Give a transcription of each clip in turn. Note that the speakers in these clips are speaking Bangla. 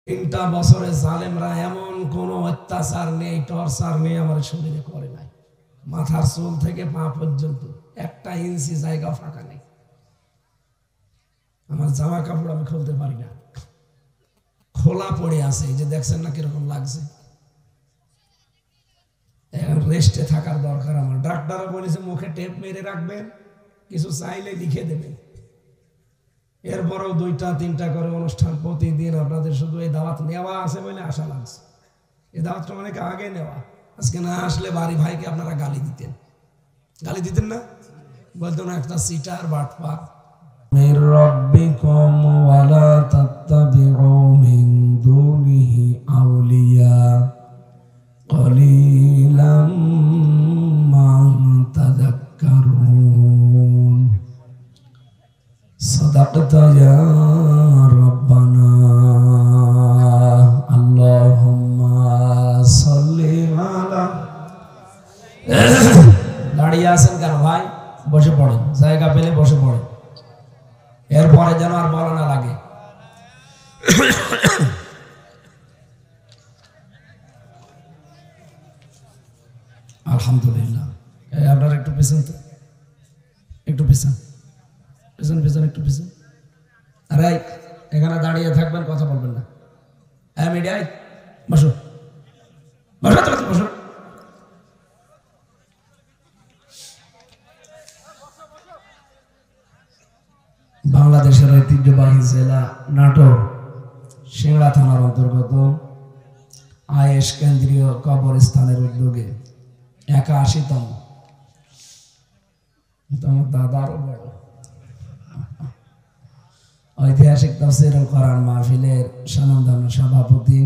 3টা বছরে জালেমরা এমন কোন অত্যাচার নেই, টর্চার নেই আমার শরীরে করে নাই। মাথার চুল থেকে পা পর্যন্ত 1 ইঞ্চি জায়গা ফাঁকা নেই। আমার জামা কাপড় আমি খুলতে পারি না, খোলা পড়ে আছে। এই যে দেখছেন না কিরকম লাগছে, রেস্টে থাকার দরকার আমার। ডাক্তারও বলেছে মুখে টেপ মেরে রাখবেন, কিছু চাইলে লিখে দেবেন। এরপরেও 2টা-3টা করে অনুষ্ঠান প্রতিদিন। আপনাদের শুধু এই দাওয়াত নেওয়া আছে বলে আশা লাগছে। এই দাওয়াতটা অনেক আগে নেওয়া। আজকে না আসলে বাড়ি ভাইকে আপনারা গালি দিতেন না? বলতো না একটা সিটার বাটপার। মির রাব্বিকুম ওয়ালা তাত্তাবিউ মিন দুনিহি আউলিয়া কলিলাম মা তাযাক্কারুন। সাদাকতা ইয়া রাব্বানা। আল্লাহুম্মা সাল্লি আলা। দাঁড়িয়ে আছেন কেন ভাই? বসে পড়েন, জায়গা পেলে বসে পড়েন। এরপরে যেন আর বলা না লাগে। আলহামদুলিল্লাহ। আপনারা একটু পিছন, তো একটু পিছন একটু পিছন। আরে এখানে দাঁড়িয়ে থাকবেন, কথা বলবেন না। মিডিয়ায় বসো, বসো। বাংলাদেশের ঐতিহ্যবাহী জেলা নাটোর সিংড়া থানার অন্তর্গত আয়েশ কেন্দ্রীয় কবরস্থানের উদ্যোগে 81তম, তোমার দাদারও বড়, ঐতিহাসিক তাফসীরুল কোরআন মাহফিলের স্বনামধন্য সভাপতি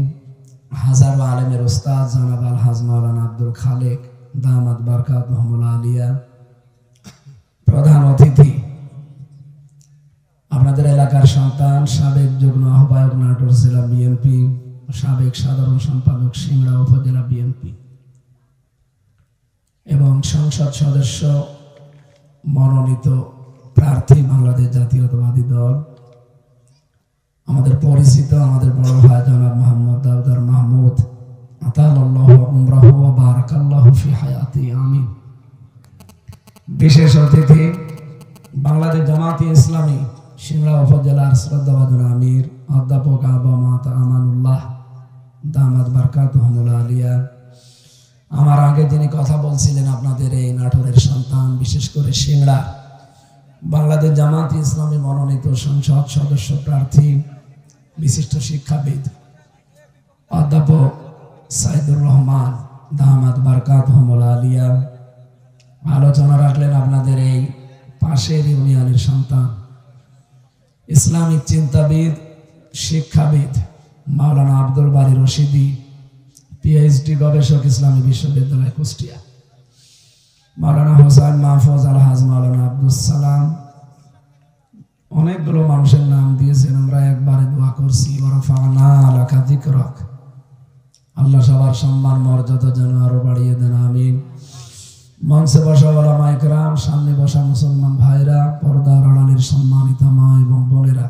হাজারো আলেমের ওস্তাদ জনাব আলহাজ মাওলানা আব্দুল খালেক দামাত বারকাতুহুল আলিয়া, প্রধান অতিথি আপনাদের এলাকার সন্তান সাবেক যুগ্ম আহ্বায়ক নাটোর জেলা বিএনপি, সাবেক সাধারণ সম্পাদক সিংড়া উপজেলা বিএনপি এবং সংসদ সদস্য মনোনীত প্রার্থী বাংলাদেশ জাতীয়তাবাদী দল, আমাদের পরিচিত আমাদের বড় ভাই জনাব মোহাম্মদ দাউদার মাহমুদ, আতালাল্লাহু উমরাহু ওয়া বারাকাল্লাহু ফি হায়াতি, আমিন। বিশেষ অতিথি বাংলাদেশ জামাতে ইসলামী সিংড়া উপজেলার শ্রদ্ধাভাজন আমির অধ্যাপক আবা মাতা আমানুল্লাহ দামাত বারকাতুহুল আলিয়া। আমার আগে যিনি কথা বলছিলেন আপনাদের এই নাটোরের সন্তান, বিশেষ করে সিংড়া বাংলাদেশ জামাতে ইসলামী মনোনীত সংসদ সদস্য প্রার্থী, বিশিষ্ট শিক্ষাবিদ অধ্যাপক সাইদুর রহমান দামাত বারকাতুহুল আলিয়া আলোচনা রাখলেন। আপনাদের এই পাশের ইউনিয়নের সন্তান, ইসলামিক চিন্তাবিদ, শিক্ষাবিদ মাওলানা আব্দুল বারী রশিদি, পিএইচডি গবেষক, ইসলামী বিশ্ববিদ্যালয় কুষ্টিয়া, মাওলানা হোসেন মাহফুজ আলহাজ মাওলানা আব্দুল সালাম। অনেকগুলো মানুষের নাম দিয়েছেন, আমরা একবারে দোয়া করছি ওয়ারাফা'না লাকা যিকরাক। আল্লাহ সবার সম্মান মর্যাদা যেন আরো বাড়িয়ে দেন, আমিন। মঞ্চে বসা ওলামা ইকরাম, সামনে বসা মুসলমান ভাইরা, পর্দার আড়ালের সম্মানিত মা এবং বোনেরা,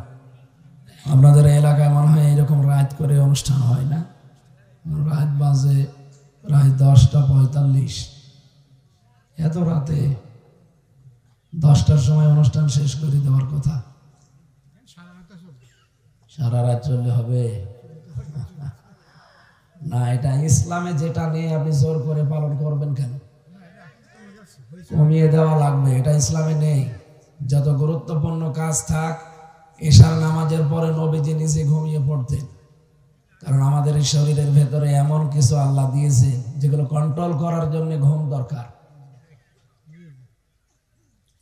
আপনাদের এলাকায় মনে হয় এরকম রাত করে অনুষ্ঠান হয় না? রাত বাজে প্রায় 10টা 45। এত রাতে 10টার সময় অনুষ্ঠান শেষ করে দেওয়ার কথা, সারা রাত চললে হবে না। এটা ইসলামে যেটা নেই আপনি জোর করে পালন করবেন কেন? কমিয়ে দেওয়া লাগবে, এটা ইসলামে নেই। যত গুরুত্বপূর্ণ কাজ থাক, এশার নামাজের পরে নবীজি নিজে ঘুমিয়ে পড়তেন। কারণ আমাদের এই শরীরের ভেতরে এমন কিছু আল্লাহ দিয়েছে যেগুলো কন্ট্রোল করার জন্য ঘুম দরকার।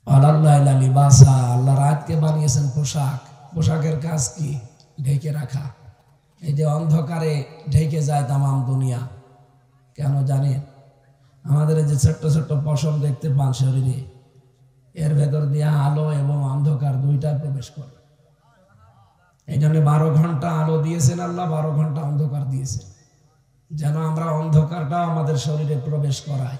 আল্লাহ রাতকে বানিয়েছেন পোশাক, পোশাকের কাজ কি? ঢেকে রাখা। এই যে অন্ধকারে ঢেকে যায় তামাম দুনিয়া, কেন জানেন? আমাদের এই যে ছোট্ট ছোট্ট পশম দেখতে পান শরীরে, এর ভেতর দিয়ে আলো এবং অন্ধকার দুইটা প্রবেশ করে। এই জন্য 12 ঘন্টা আলো দিয়েছেন আল্লাহ, 12 ঘন্টা অন্ধকার দিয়েছেন, যেন আমরা অন্ধকারটাও আমাদের শরীরে প্রবেশ করাই।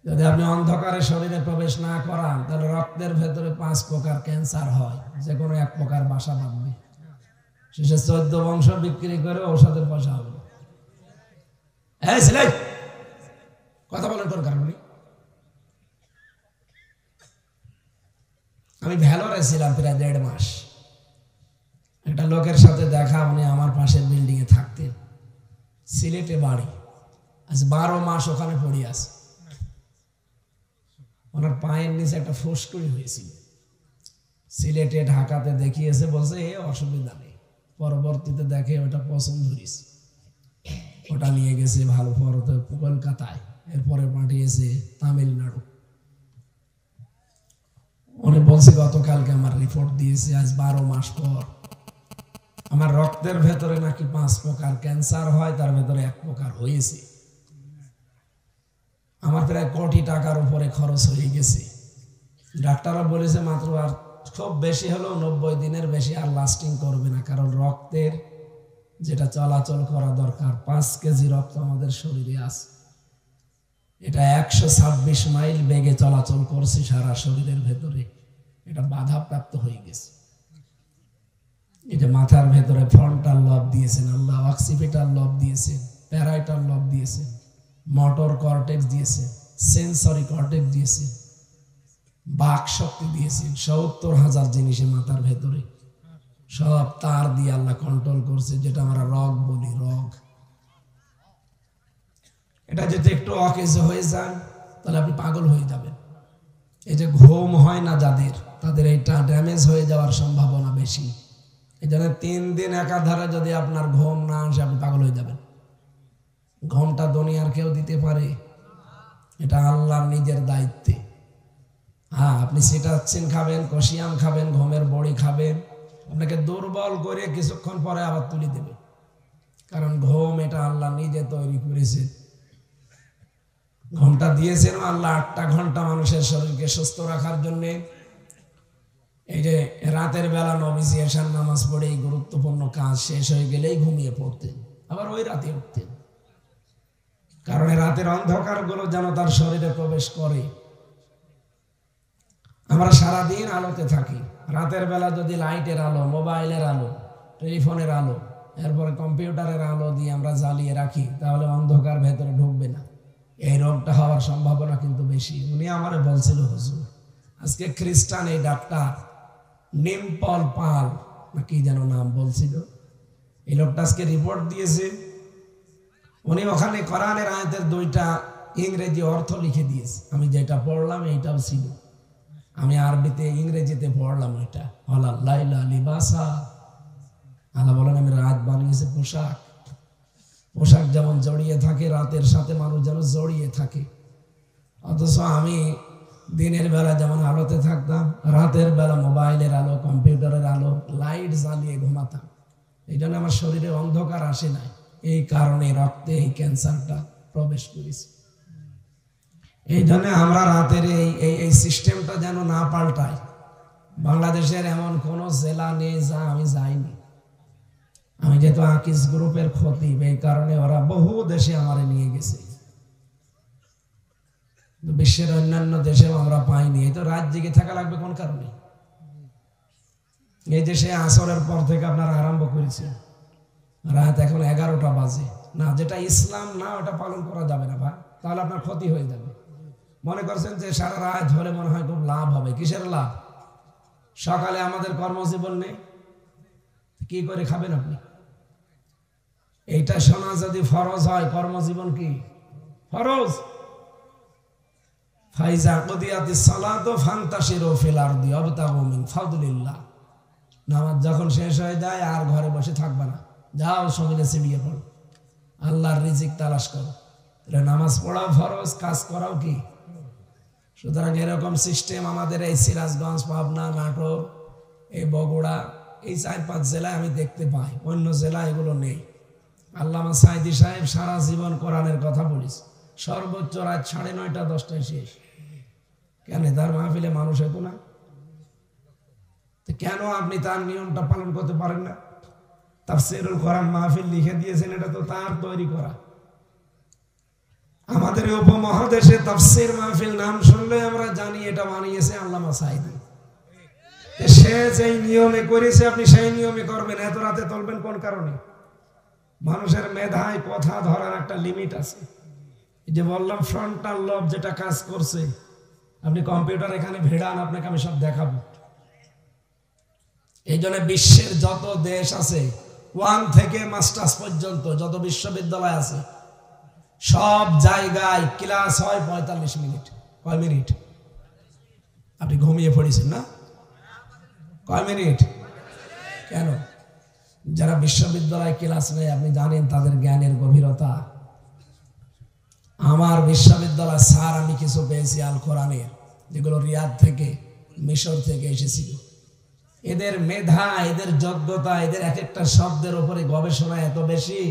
যদি আপনি অন্ধকারে শরীরে প্রবেশ না করান, তাহলে রক্তের ভেতরে 5 প্রকার ক্যান্সার হয়, যে কোনো 1 প্রকার বাসা বাঁধবে। শেষে 14 বংশ বিক্রি করে ঔষধের পয়সা হবে। এই ছেলে কথা বলার কোন কারণে? আমি ভ্যালোরে ছিলাম প্রায় 1.5 মাস। একটা লোকের সাথে দেখা, উনি আমার পাশের বিল্ডিং এ থাকতেন, সিলেটে বাড়ি, আজ 12 মাস ওখানে পড়ে আছে। ওনার পায়ের নিচে একটা ফুসকুড়ি হয়েছিল, সিলেটে ঢাকাতে দেখিয়েছে, বলছে এ অসুবিধা নেই। পরবর্তীতে দেখে ওটা পছন্দ হয়েছে, ওটা নিয়ে গেছে ভালো পরতে কলকাতায়, এরপরে পাঠিয়েছে তামিলনাড়ু। উনি বলছে গতকালকে আমার রিপোর্ট দিয়েছে, আজ 12 মাস পর। আমার রক্তের ভেতরে নাকি 5 প্রকার ক্যান্সার হয়, তার ভেতরে 1 প্রকার হয়েছে। আমার প্রায় কোটি টাকার উপরে খরচ হয়ে গেছে। ডাক্তাররা বলেছে মাত্র আর খুব বেশি হলেও 90 দিনের বেশি আর লাস্টিং করবে না, কারণ রক্তের যেটা চলাচল করা দরকার, 5 কেজি রক্ত আমাদের শরীরে আছে, এটা 126 মাইল বেগে চলাচল করছে সারা শরীরের ভেতরে, এটা বাধাপ্রাপ্ত হয়ে গেছে। এটা মাথার ভেতরে ফ্রন্টাল লব দিয়েছেন আল্লাহ, অক্সিপিটাল লব দিয়েছেন, প্যারাইটাল লব দিয়েছেন, মোটর কর্টেক্স দিয়েছেন, সেন্সরি কর্টেক্স দিয়েছেন, বাক শক্তি দিয়েছেন, 70,000 জিনিসে মাথার ভেতরে সব তার দিয়ে আল্লাহ কন্ট্রোল করছে, যেটা আমরা রগ বলি, রগ। এটা যদি একটু অকেজ হয়ে যান তাহলে আপনি পাগল হয়ে যাবেন। এই যে ঘুম হয় না যাদের, তাদের এটা ড্যামেজ হয়ে যাওয়ার সম্ভাবনা বেশি। এই জন্য 3 দিন একাধারে যদি আপনার ঘুম না আসে, আপনি পাগল হয়ে যাবেন। ঘুমটা দুনিয়ার কেউ দিতে পারে? এটা আল্লাহর নিজের দায়িত্বে। হ্যাঁ, আপনি সিটাচিন খাবেন, কষিয়াম খাবেন, ঘুমের বড়ি খাবেন, আপনাকে দুর্বল করে কিছুক্ষণ পরে আবার তুলে দেবে, কারণ ঘুম এটা আল্লাহ নিজে তৈরি করেছে। ঘুমটা দিয়েছেন আল্লাহ 8টা ঘন্টা মানুষের শরীরকে সুস্থ রাখার জন্য। এই যে রাতের বেলা নবীজি এশার নামাজ পড়ে এই গুরুত্বপূর্ণ কাজ শেষ হয়ে গেলেই ঘুমিয়ে পড়তেন, আবার ওই রাতে উঠতেন, কারণ রাতের অন্ধকার গুলো যেন তার শরীরে প্রবেশ করে। আমরা সারাদিন আলোতে থাকি, রাতের বেলা যদি লাইটের আলো, মোবাইলের আলো, টেলিফোনের আলো, এরপরে কম্পিউটারের আলো দিয়ে আমরা জ্বালিয়ে রাখি, তাহলে অন্ধকার ভেতরে ঢুকবে না। এই রোগটা হওয়ার সম্ভাবনা কিন্তু বেশি। উনি আমারে বলছিল, হুজুর আজকে খ্রিস্টান এই ডাক্তার নিমপল পাল না কি যেন নাম বলছিল, এই লোকটা আজকে রিপোর্ট দিয়েছে। উনি ওখানে কোরআনের আয়াতের 2টা ইংরেজি অর্থ লিখে দিয়েছে। আমি যেটা পড়লাম এইটাও ছিল, আমি আরবিতে ইংরেজিতে পড়লাম। এটা লাইলা লিবাসা, আল্লাহ বলেন আমি রাত বানিয়েছে পোশাক। পোশাক যেমন জড়িয়ে থাকে রাতের সাথে, মানুষ যেন জড়িয়ে থাকে। অথচ আমি দিনের বেলা যেমন আলোতে থাকতাম, রাতের বেলা মোবাইলের আলো, কম্পিউটারের আলো, লাইট জ্বালিয়ে ঘুমাতাম। এই জন্য আমার শরীরে অন্ধকার আসে নাই, এই কারণে রক্তে এই ক্যান্সারটা প্রবেশ করেছে। এই জন্য আমরা রাতের এই সিস্টেমটা যেন না পাল্টাই। বাংলাদেশের এমন কোন জেলা নেই যা আমি যাইনি। আমি যেহেতু আকিস গ্রুপের খতিব, এই কারণে ওরা বহু দেশে আমারে নিয়ে গেছে, বিশ্বের অন্যান্য দেশেও আমরা পাইনি। এই তো রাত জেগে থাকা লাগবে কোন কারণে? এই দেশে আসরের পর থেকে আপনারা আরম্ভ করেছে, রাত এখন 11টা বাজে না, যেটা ইসলাম না ওটা পালন করা যাবে না ভাই, তাহলে আপনার ক্ষতি হয়ে যাবে। মনে করছেন যে সারা রাত ধরে মনে হয় খুব লাভ হবে, কিসের লাভ? সকালে আমাদের কর্মজীবন নেই, কি করে খাবেন আপনি? এইটা শোনা যদি ফরজ হয়, কর্মজীবন কি ফরজ? ফাইজা কুদিয়াতিস সালাতু ফান্তাশিরু ফিল আরদি ওয়াবতাগু মিন ফাদলিল্লাহ। নামাজ যখন শেষ হয়ে যায় আর ঘরে বসে থাকবে না, যাও সমিলে চিবিয়ে পড়ো, আল্লাহর রিজিক তালাশ করো। তাহলে নামাজ পড়াও ফরজ, কাজ করাও কি? সুতরাং এরকম সিস্টেম আমাদের এই সিরাজগঞ্জ, পাবনা, নাটোর, এই বগুড়া, এই 4-5 জেলায় আমি দেখতে পাই, অন্য জেলায় এগুলো নেই। আল্লামা সাইদি সাহেব সারা জীবন কোরআনের কথা বলিস, সর্বোচ্চ রাত 9:30 10টায় শেষ। কেন? তার মাহফিলে মানুষ হতো না? কেন আপনি তার নিয়মটা পালন করতে পারেন না? তাফসীরুল কোরআন মাহফিল লিখে দিয়েছেন, এটা তো তার তৈরি করা। আমাদের উপমহাদেশে তাফসীর মাহফিল নাম শুনলে আমরা জানি এটা বানিয়েছে আল্লামা সাইদি। সে যেই নিয়মে করেছে আপনি সেই নিয়মে করবেন। এত রাতে তুলবেন কোন কারণে? মানুষের মেধায় কথা ধরার একটা লিমিট আছে। এই যে বললাম ফ্রন্টাল লব যেটা কাজ করছে, আপনি কম্পিউটার এখানে ভিড়ান, আপনাকে আমি সব দেখাবো। এই জন্য বিশ্বের যত দেশ আছে 1 থেকে মাস্টার্স পর্যন্ত যত বিশ্ববিদ্যালয় আছে সব জায়গায় ক্লাস হয় 45 মিনিট। কয় মিনিট? আপনি ঘুমিয়ে পড়েছেন না? কয় মিনিট? কেন? যারা বিশ্ববিদ্যালয় ক্লাস নেয় আপনি জানেন তাদের জ্ঞানের গভীরতা। আমার বিশ্ববিদ্যালয় স্যার আমি কিছু পেয়েছি আল কোরআনের, যেগুলো রিয়াদ থেকে মিশর থেকে এসেছিল। এদের মেধা, এদের যোগ্যতা, এদের এক একটা শব্দের উপরে গবেষণা এত বেশি।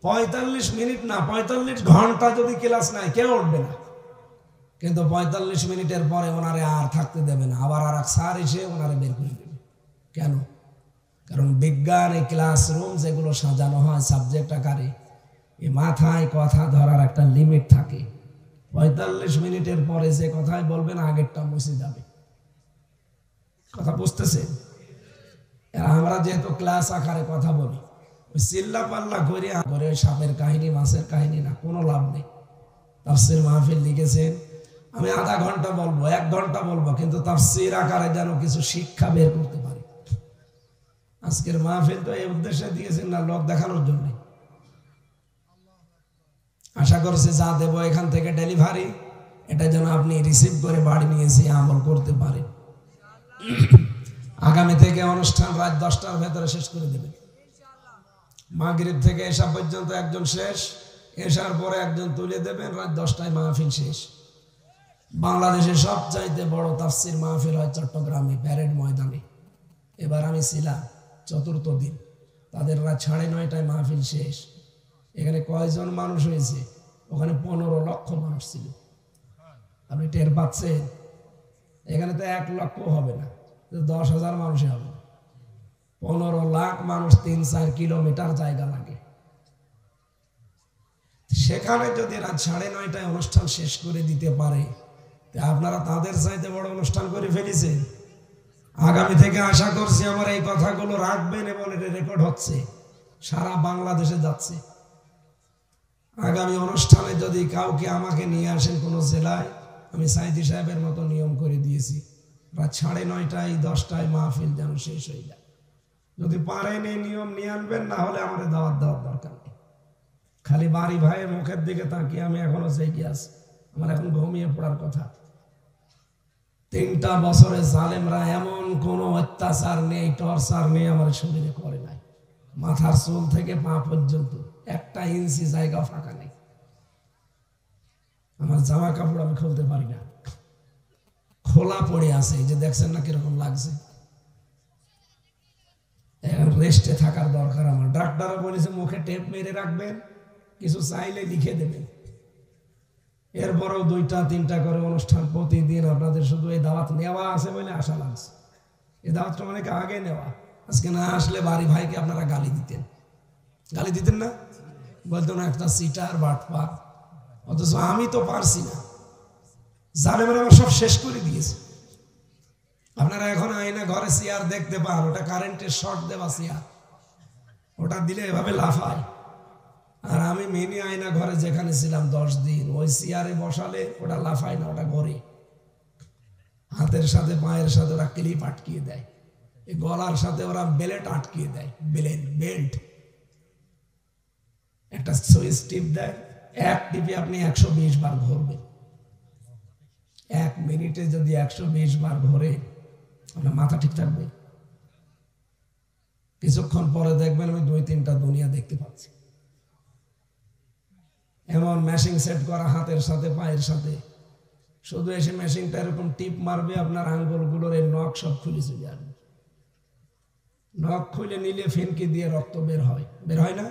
45 মিনিট না 45 ঘন্টা যদি ক্লাস নেয় কেউ উঠবে না, কিন্তু 45 মিনিটের পরে ওনারে আর থাকতে দেবে না, আবার আর এক স্যার এসে ওনারে বের করে দেবে। কেন? কারণ বিজ্ঞান এই ক্লাসরুম যেগুলো সাজানো হয় সাবজেক্ট আকারে, এই মাথায় কথা ধরার একটা লিমিট থাকে। 45 মিনিটের পরে যে কথাই বলবেন আগেরটা মুছে যাবে। কথা বুঝতেছেন? আমরা যেহেতু ক্লাস আকারে কথা বলি, ওই চিল্লা পাল্লা করে ওই সাপের কাহিনী মাছের কাহিনী না, কোনো লাভ নেই। তাফসীর মাহফিল লিখেছেন, আমি আধা ঘন্টা বলবো 1 ঘন্টা বলবো, কিন্তু তাফসীর আকারে যেন কিছু শিক্ষা বের করতে পারি। আজকের মাহফিল তো এই উদ্দেশ্যে দিয়েছেন না লোক দেখানোর জন্য। আশা করছি যা দেবো এখান থেকে ডেলিভারি, এটা যেন আপনি রিসিভ করে বাড়ি নিয়ে এসে আমল করতে পারেন। আগামী থেকে অনুষ্ঠান রাত 10টার ভেতরে শেষ করে দেবেন। মাগরিব থেকে এশা পর্যন্ত একজন শেষ, এশার পরে একজন তুলে দেবেন, রাত 10টায় মাহফিল শেষ। বাংলাদেশের সবচাইতে বড় তাফসীর মাহফিল হয় চট্টগ্রামে প্যারেড ময়দানে। এবার আমি ছিলাম 4র্থ দিন, তাদের রাত 9:30টায় মাহফিল শেষ। এখানে কয়জন মানুষ হয়েছে? ওখানে 15 লক্ষ মানুষ ছিল। আপনি টের পাচ্ছেন? এখানে তো 1 লক্ষ হবে না, 10,000 মানুষই হবে। 15 লাখ মানুষ, 3-4 কিলোমিটার জায়গা লাগে। সেখানে যদি রাত 9:30টায় অনুষ্ঠান শেষ করে দিতে পারে, আপনারা তাদের চাইতে বড় অনুষ্ঠান করে ফেলেছেন। আগামী থেকে আশা করছি আমার এই কথাগুলো রাখবেন এবং এটা রেকর্ড হচ্ছে, সারা বাংলাদেশে যাচ্ছে। আগামী অনুষ্ঠানে যদি কাউকে আমাকে নিয়ে আসেন কোনো জেলায়, আমি সাইদি সাহেবের মতো নিয়ম করে দিয়েছি, রাত 9:30টায় 10টায় মাহফিল যেন শেষ হয়ে যায়। যদি পারেন এই নিয়ম নিয়ে আনবেন, না হলে আমাদের দাওয়াত দেওয়ার দরকার নেই। খালি বাড়ি ভাইয়ের মুখের দিকে তাকিয়ে আমি এখনো জেগে আছি, আমার এখন ঘুমিয়ে পড়ার কথা। 3টা বছরে জালেমরা এমন কোনো অত্যাচার নেই, টর্চার নেই আমার শরীরে করে নাই। মাথার চুল থেকে পা পর্যন্ত 1 ইঞ্চি জায়গা ফাঁকা নেই। আমার জামা কাপড় আমি খুলতে পারি না, খোলা পড়ে আছে। এই যে দেখছেন না কিরকম লাগছে, এখন রেস্টে থাকার দরকার আমার। ডাক্তারও বলেছে মুখে টেপ মেরে রাখবেন, কিছু চাইলে লিখে দেবেন। এরপরেও 2টা-3টা করে অনুষ্ঠান প্রতিদিন। আপনাদের শুধু এই দাওয়াত নেওয়া আছে বলে আশা লাগছে। এই দাওয়াতটা অনেক আগে নেওয়া, আজকে না আসলে বাড়ি ভাইকে আপনারা গালি দিতেন। গালি দিতেন না? বলতো না একটা সিটার বাটপার। অথচ আমি তো পারছি না, জালেমেরা আমার সব শেষ করে দিয়েছে। আপনারা এখন আইনা ঘরে চেয়ার দেখতে পান, ওটা কারেন্টের শর্ট দেওয়া চেয়ার, ওটা দিলে এভাবে লাফায়। আর আমি মিনি আয়না ঘরে যেখানে ছিলাম 10 দিন, ওই চেয়ারে বসালে ওটা লাফায় না, ওটা ঘরে। হাতের সাথে পায়ের সাথে ওরা ক্লিপ আটকিয়ে দেয়, এই গলার সাথে ওরা বেল্ট আটকিয়ে দেয়, বেল্ট। একটা সুইচ টিপ দেয়, 1 টিপে আপনি 120 বার ঘুরবেন। 1 মিনিটে যদি 120 বার ঘোরে, আপনার মাথা ঠিক থাকবে? কিছুক্ষণ পরে দেখবেন আমি 2-3টা দুনিয়া দেখতে পাচ্ছি। এমন মেশিন সেট করা হাতের সাথে পায়ের সাথে, শুধু এসে মেশিনটা এরকম টিপ মারবে, আপনার আঙ্গুলগুলোর এই নখ সব খুলে চলে আসবে। নখ খুলে নিলে ফিনকি দিয়ে রক্ত বের হয় না?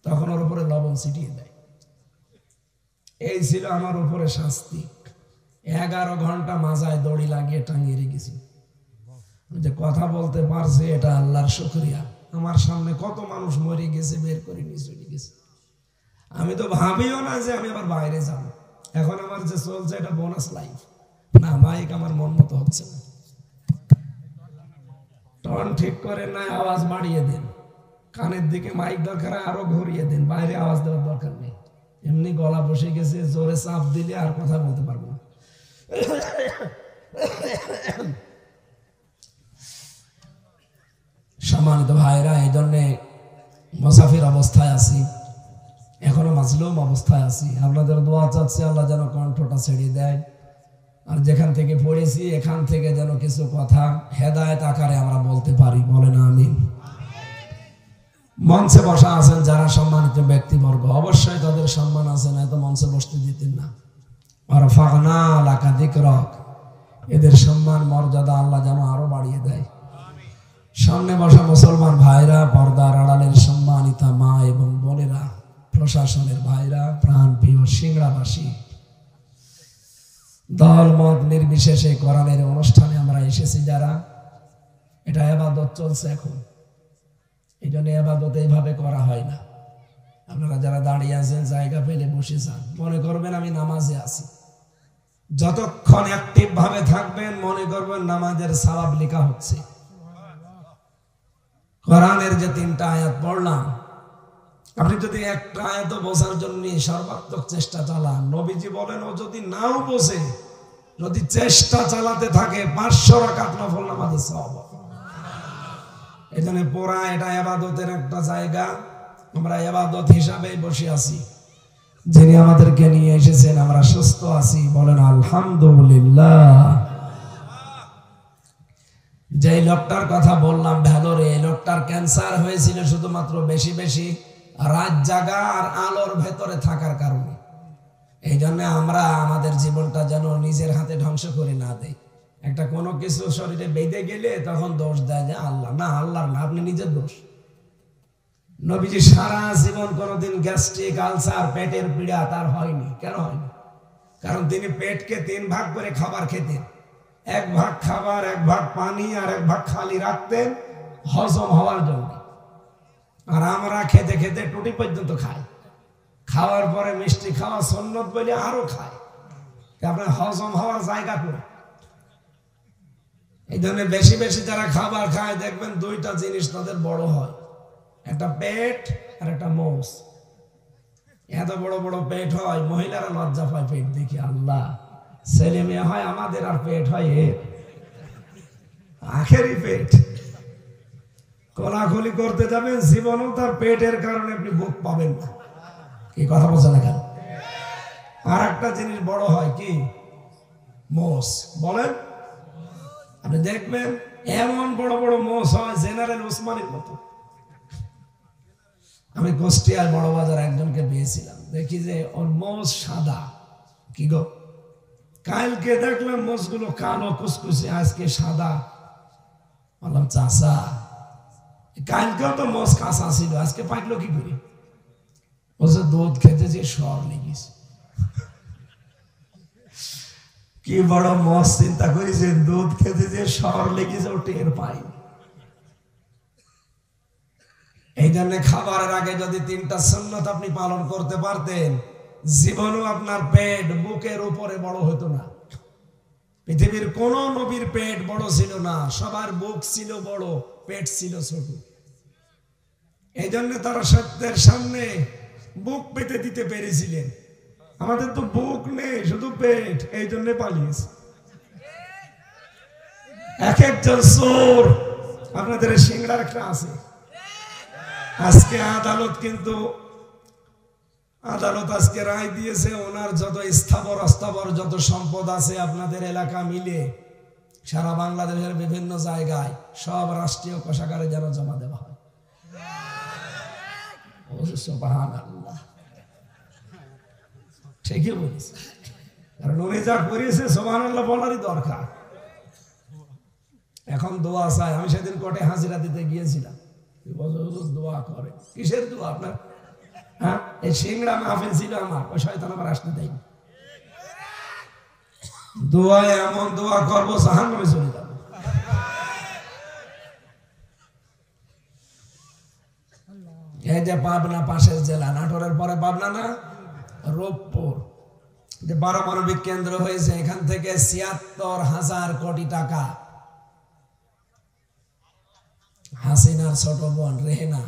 তখন ওর উপরে লবণ ছিটিয়ে দেয়। এই ছিল আমার উপরে শাস্তি। 11 ঘন্টা মাজায় দড়ি লাগিয়ে টাঙিয়ে রেখেছি। যে কথা বলতে পারছে এটা আল্লাহর শুকরিয়া। আমার সামনে কত মানুষ মরে গেছে, বের করে নিয়ে চলে গেছে। আমি তো ভাবিও না যে আমি আবার বাইরে যাব। এখন আমার যে চলছে এটা বোনাস লাইফ না, মাইক আমার মন মতো হচ্ছে না। টন ঠিক করে না, আওয়াজ বাড়িয়ে দেন। কানের দিকে মাইক দরকার, আরো ঘুরিয়ে দেন। বাইরে আওয়াজ দেওয়ার দরকার নেই, এমনি গলা বসে গেছে, জোরে চাপ দিলে আর কথা বলতে পারবো না। সম্মানিত ভাইরা, এই জন্যে মুসাফির অবস্থায় আছি, এখনো মাজলুম অবস্থায় আছি। আপনাদের দোয়া চাচ্ছি আল্লাহ যেন কণ্ঠটা ছেড়ে দেয়, আর যেখান থেকে পড়েছি এখান থেকে যেন কিছু কথা হেদায়েত আকারে আমরা বলতে পারি। বলেন আমিন। মঞ্চে বসা আছেন যারা সম্মানিত ব্যক্তিবর্গ, অবশ্যই তাদের সম্মান আছে, না এত মঞ্চে বসতে দিতেন না। আর ফাগনা লাকা যিকরাক, এদের সম্মান মর্যাদা আল্লাহ যেন আরো বাড়িয়ে দেয়। সামনে বসা মুসলমান ভাইরা, পর্দার আড়ালের সম্মানিতা মা এবং বোনেরা, প্রশাসনের ভাইরা, প্রাণ প্রিয় সিংড়াবাসী, দল মত নির্বিশেষে কোরআনের অনুষ্ঠানে আমরা এসেছি যারা, এটা ইবাদত চলছে এখন, এই জন্য ইবাদত এইভাবে করা হয় না। আপনারা যারা দাঁড়িয়ে আছেন জায়গা পেলে বসে যান, মনে করবেন আমি নামাজে আছি। যতক্ষণ অ্যাক্টিভ ভাবে থাকবেন মনে করবেন নামাজের সওয়াব লেখা হচ্ছে। কোরআনের যে 3টা আয়াত পড়লাম, আপনি যদি একটা আয়াত বোঝার জন্য সর্বাত্মক চেষ্টা চালান, নবীজি বলেন ও যদি নাও বোঝে, যদি চেষ্টা চালাতে থাকে 500 রাকাত নফল নামাজের সওয়াব। এই জন্য পুরা এটা ইবাদতের একটা জায়গা, আমরা ইবাদত হিসাবে বসে আছি। যিনি আমাদেরকে নিয়ে এসেছেন, আমরা সুস্থ আছি, বলেন আলহামদুলিল্লাহ। যে লোকটার কথা বললাম ভেলোরে, এই লোকটার ক্যান্সার হয়েছিল শুধুমাত্র বেশি বেশি রাত জাগা আর আলোর ভেতরে থাকার কারণে। এই জন্য আমরা আমাদের জীবনটা যেন নিজের হাতে ধ্বংস করে না দেই। একটা কোনো কিছু শরীরে বেঁধে গেলে তখন দোষ দেয় যে আল্লাহ, না আল্লাহর না, আপনি নিজের দোষ। নবীজি সারা জীবন কোনোদিন গ্যাস্ট্রিক, আলসার, পেটের পীড়া তার হয়নি। কেন হয়নি? কারণ তিনি পেটকে 3 ভাগ করে খাবার খেতেন। 1 ভাগ খাবার, 1 ভাগ পানি, আর 1 ভাগ খালি রাখতেন হজম হওয়ার জন্য। আর আমরা খেতে খেতে টুটি পর্যন্ত খাই, খাওয়ার পরে মিষ্টি খাওয়া সুন্নত বলে আরো খাই, আপনার হজম হওয়ার জায়গা করে। এই জন্য বেশি বেশি যারা খাবার খায় দেখবেন 2টা জিনিস তাদের বড় হয়, একটা পেট আর একটা মোষ। এত বড় বড় পেট হয়, মহিলারা লজ্জা পায় পেট দেখি। আল্লাহ, ছেলে মেয়ে হয় আমাদের আর পেট হয় এর, আখেরি পেট। কোলাকুলি করতে যাবেন জীবনও তার পেটের কারণে আপনি বুক পাবেন না। কি কথা বলছে না কেন? আর একটা জিনিস বড় হয় কি? মোষ। বলেন, আপনি দেখবেন এমন বড় বড় মোষ হয় জেনারেল ওসমানের মতো। আমি কুষ্টিয়ার বড় বাজার একজনকে পেয়েছিলাম, দেখি যে ওর মোষ সাদা। কি গো, কালকে দেখলাম মোষগুলো কালো কুচকুচে, আজকে সাদা। বললাম চাষা, কালকেও তো মোষ কাঁচা ছিল, আজকে পাকলো কি করে? বলছে দুধ খেতে যে সর লেগেছে। কি বড় মোষ, চিন্তা করেছেন? দুধ খেতে যে সর লেগেছে ও টের পাই। এই জন্য খাবারের আগে যদি 3টা সুন্নত আপনি পালন করতে পারতেন, জীবনও আপনার পেট বুকের উপরে বড় হতো না। পৃথিবীর কোন নবীর পেট বড় ছিল না, সবার বুক ছিল বড়, পেট ছিল ছোট। এই জন্য তারা সত্যের সামনে বুক পেতে দিতে পেরেছিলেন। আমাদের তো বুক নেই, শুধু পেট, এই জন্য পালিয়েছে। এক একজন চোর, আপনাদের সিংড়ার একটা আছে। আজকে আদালত আজকে রায় দিয়েছে, ওনার যত স্থাবর অস্থাবর যত সম্পদ আছে আপনাদের এলাকা মিলে সারা বাংলাদেশের বিভিন্ন জায়গায় সব রাষ্ট্রীয় কোষাগারে যেন জমা দেওয়া হয়। সুবহানাল্লাহ, ঠিকই বলেছে। কারণ উনি যা করেছে সুবহানাল্লাহ বলারই দরকার। এখন দোয়া চাই। আমি সেদিন কোর্টে হাজিরা দিতে গিয়েছিলাম, দোয়া করে। কিসের দোয়া আপনার? হ্যাঁ, এই সিংড়া মাহফিল ছিল আমার, ওই শয়তান আমার আসতে দেয়নি। দোয়ায় এমন দোয়া করবো জাহান্নামে চলে যাবো। এই যে পাবনা পাশের জেলা, নাটোরের পরে পাবনা না, রূপপুর, যে পারমাণবিক কেন্দ্র হয়েছে, এখান থেকে ৭৬,০০০ কোটি টাকা হাসিনার ছোট বোন রেহেনা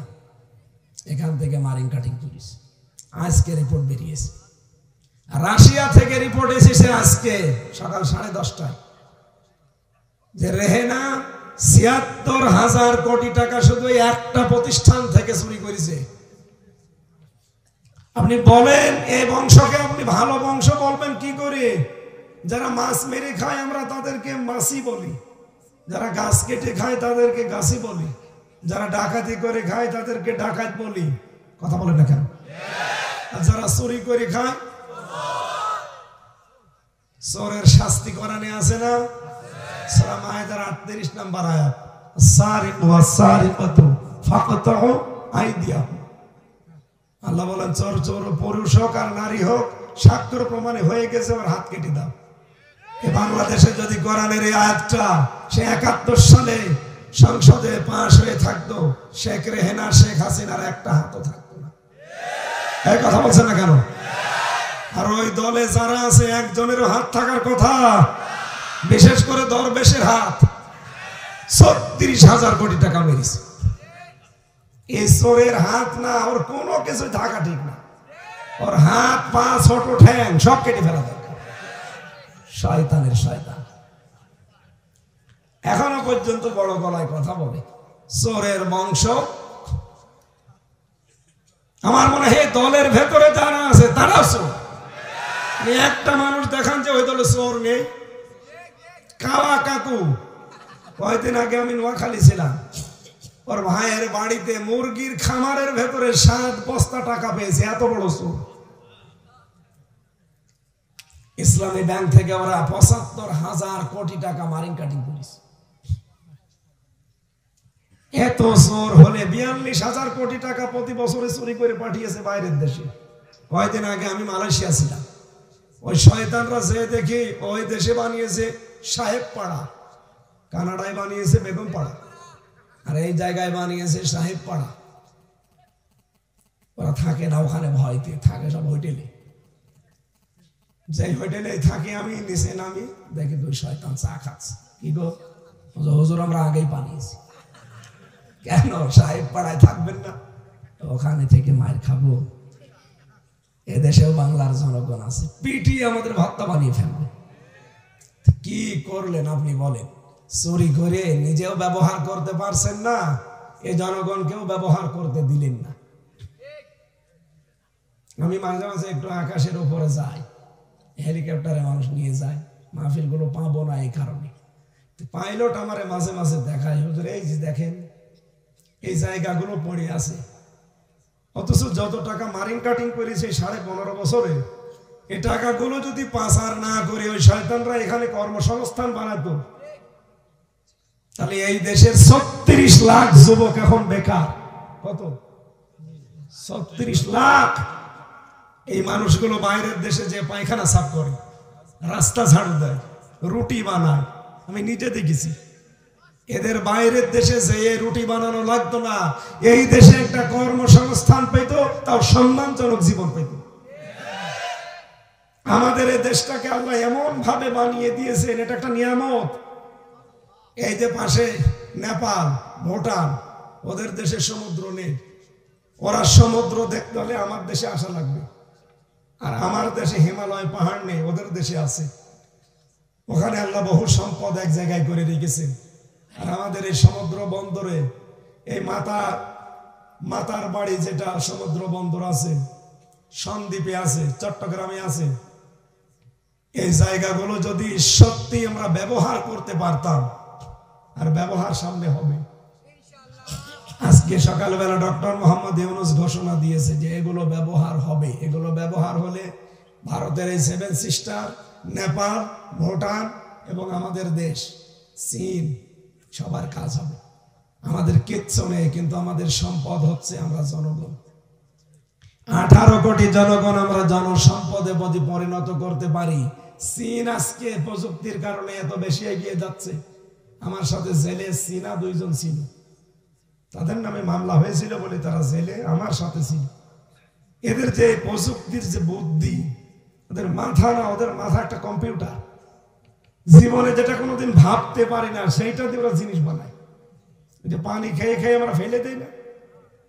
এখান থেকে মারিং কাটিং করেছে। আজকে রিপোর্ট বেরিয়েছে। রাশিয়া থেকে রিপোর্ট এসেছে আজকে সকাল 10:30টায় যে রেহেনা ৭৬,০০০ কোটি টাকা শুধু একটা প্রতিষ্ঠান থেকে চুরি করেছে। আপনি বলেন এই বংশকে আপনি ভালো বংশ বলবেন কি করে? যারা মাছ মেরে খায় আমরা তাদেরকে মাছি বলি, যারা গাছ কেটে খায় তাদেরকে গাছি বলি, যারা ডাকাতি করে খায় তাদেরকে ডাকাত বলি। কথা বলেন না কেন? আর যারা চুরি করে খায়, চোরের শাস্তি কোরআনে আছে না? সূরা মায়েদার 38 নম্বর আয়াত, সারিকু ওয়াস-সারিকাতু ফাকতাউ আইদিয়াহুম। আল্লাহ বলেন চোর চোর পুরুষ হোক আর নারী হোক সাক্ষ্য প্রমাণে হয়ে গেছে, ওর হাত কেটে দাও। এই বাংলাদেশে যদি কোরআনের এই আয়াতটা সে ৭১ সালে সংসদে পাশ হয়ে থাকতো, শেখ রেহেনা শেখ হাসিনার একটা হাতও থাকতো না। এই কথা বলছেন না কেন? আর ওই দলে যারা আছে একজনেরও হাত থাকার কথা, বিশেষ করে দরবেশের হাত। ৩৬,০০০ কোটি টাকা মেরেছে। এই চোরের হাত না, ওর কোনো কিছু থাকা ঠিক না। ওর হাত পা ছোট ঠ্যাং সব কেটে ফেলা দরকার। শয়তানের শয়তান এখনো পর্যন্ত বড় গলায় কথা বলে, চোরের বংশ। আমার মনে হয় দলের ভেতরে যারা আছে তারাও চোর। একটা মানুষ দেখান যে ওই দলে চোর নেই। কাওয়া কাকু, কয়েকদিন আগে আমি নোয়াখালী ছিলাম, ওর ভাইয়ের বাড়িতে মুরগির খামারের ভেতরে 7 বস্তা টাকা পেয়েছে। এত বড় চোর। ইসলামী ব্যাংক থেকে ওরা ৭৫,০০০ কোটি টাকা মারিং কাটিং করেছে। এত চোর হলে ৪২,০০০ কোটি টাকা প্রতি বছরে চুরি করে পাঠিয়েছে বাইরের দেশে। কয়েকদিন আগে আমি মালয়েশিয়া ছিলাম। ওই শয়তানরা যে দেখি ওই দেশে বানিয়েছে সাহেব পাড়া, কানাডায় বানিয়েছে বেগম পাড়া, আর এই জায়গায় বানিয়েছে সাহেব পাড়া। ওরা থাকে না ওখানে, ভয়তে থাকে সব হোটেলে। যে হোটেলে থাকি আমি, নিচে নামি দেখি 2 শয়তান চা খাচ্ছে। কি গো হুজুর, আমরা আগেই বানিয়েছি। কেন সাহেব পাড়ায় থাকবেন না? ওখানে থেকে মায়ের খাবো। এদেশেও বাংলার জনগণ আছে, পিটিয়ে আমাদের ভত্তা বানিয়ে ফেলবে। কি করলেন আপনি বলেন? চুরি করে নিজেও ব্যবহার করতে পারছেন না, এই জনগণকেও ব্যবহার করতে দিলেন না। আমি মাঝে মাঝে একটু আকাশের উপরে যাই, হেলিকপ্টারে মানুষ নিয়ে যায়, মাহফিল গুলো পাবো না এই কারণে। পাইলট আমারে মাঝে মাঝে দেখায়, হুজুর এই যে দেখেন এই জায়গাগুলো পড়ে আছে, অথচ যত টাকা মারিং কাটিং করেছে 15.5 বছরে, এই টাকাগুলো যদি পাচার না করে ওই শয়তানরা এখানে কর্মসংস্থান বানাতো, তাহলে এই দেশের ৩৬ লাখ যুবক এখন বেকার। কত? ৩৬ লাখ। এই মানুষগুলো বাইরের দেশে যে পায়খানা সাফ করে, রাস্তা ঝাড়ু দেয়, রুটি বানায়, আমি নিজে দেখেছি। এদের বাইরের দেশে যে রুটি বানানো লাগতো না, এই দেশে একটা কর্মসংস্থান পেত, তাও সম্মানজনক জীবন পেত। আমাদের এই দেশটাকে আল্লাহ এমন ভাবে বানিয়ে দিয়েছেন, এটা একটা নিয়ামত। এই যে পাশে নেপাল, ভুটান, ওদের দেশে সমুদ্র নেই। ওরা সমুদ্র দেখতে হলে আমার দেশে আসা লাগবে। আর আমার দেশে হিমালয় পাহাড় নেই, ওদের দেশে আছে। ওখানে আল্লাহ বহু সম্পদ এক জায়গায় করে রেখেছেন। আর আমাদের এই সমুদ্র বন্দরে, এই মাতার বাড়ি যেটা সমুদ্র বন্দর আছে, সন্দ্বীপে আছে, চট্টগ্রামে আছে, এই জায়গাগুলো যদি সত্যি আমরা ব্যবহার করতে পারতাম, আর ব্যবহার সামনে হবে। আজকে সকালবেলা ডক্টর মোহাম্মদ ইউনূস ঘোষণা দিয়েছে যে এগুলো ব্যবহার হবে। এগুলো ব্যবহার হলে ভারতের এই 7 সিস্টার, নেপাল, ভুটান এবং আমাদের দেশ চীন, সবার কাজ হবে। আমাদের কিচ্ছু নেই, কিন্তু আমাদের সম্পদ হচ্ছে আমরা জনগণ। 18 কোটি জনগণ আমরা জনসম্পদে যদি পরিণত করতে পারি। চীন আজকে প্রযুক্তির কারণে এত বেশি এগিয়ে যাচ্ছে। আমার সাথে জেলে চীনা 2 জন ছিল, তাদের নামে মামলা হয়েছিল বলে তারা জেলে আমার সাথে ছিল। এদের যে প্রযুক্তির যে বুদ্ধি, ওদের মাথা না, ওদের মাথা একটা কম্পিউটার। জীবনে যেটা কোনোদিন ভাবতে পারি না সেইটা দিয়ে ওরা জিনিস বানায়। যে পানি খেয়ে খেয়ে আমরা ফেলে দিই না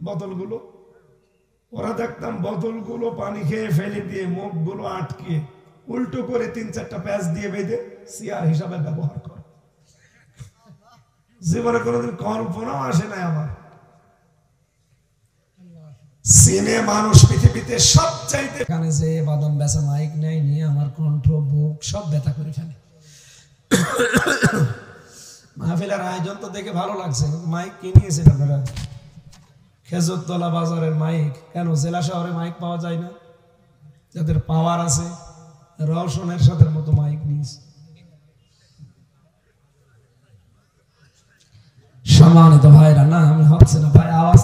বোতলগুলো, ওরা দেখতাম বোতলগুলো পানি খেয়ে ফেলে দিয়ে মুখগুলো আটকে উল্টো করে 3-4টা প্যাচ দিয়ে বেঁধে চেয়ার হিসাবে ব্যবহার করে। জীবনে কোনোদিন কল্পনাও আসে নাই আমার। চীনে মানুষ পৃথিবীতে সবচাইতে, এখানে যে বাদাম বেচা মাইক নেই নিয়ে আমার কণ্ঠ বুক সব ব্যথা করে ফেলে। মাহফিলের আয়োজন তো দেখে ভালো লাগছে, মাইক কে নিয়েছেন আপনারা? খেজুরতলা বাজারের মাইক। কেন জেলা শহরে মাইক পাওয়া যায় না? যাদের পাওয়ার আছে রওশনের সাথে মতো মাইক নিয়েছে। সম্মানিত ভাইরা, না আমি হচ্ছে না ভাই, আওয়াজ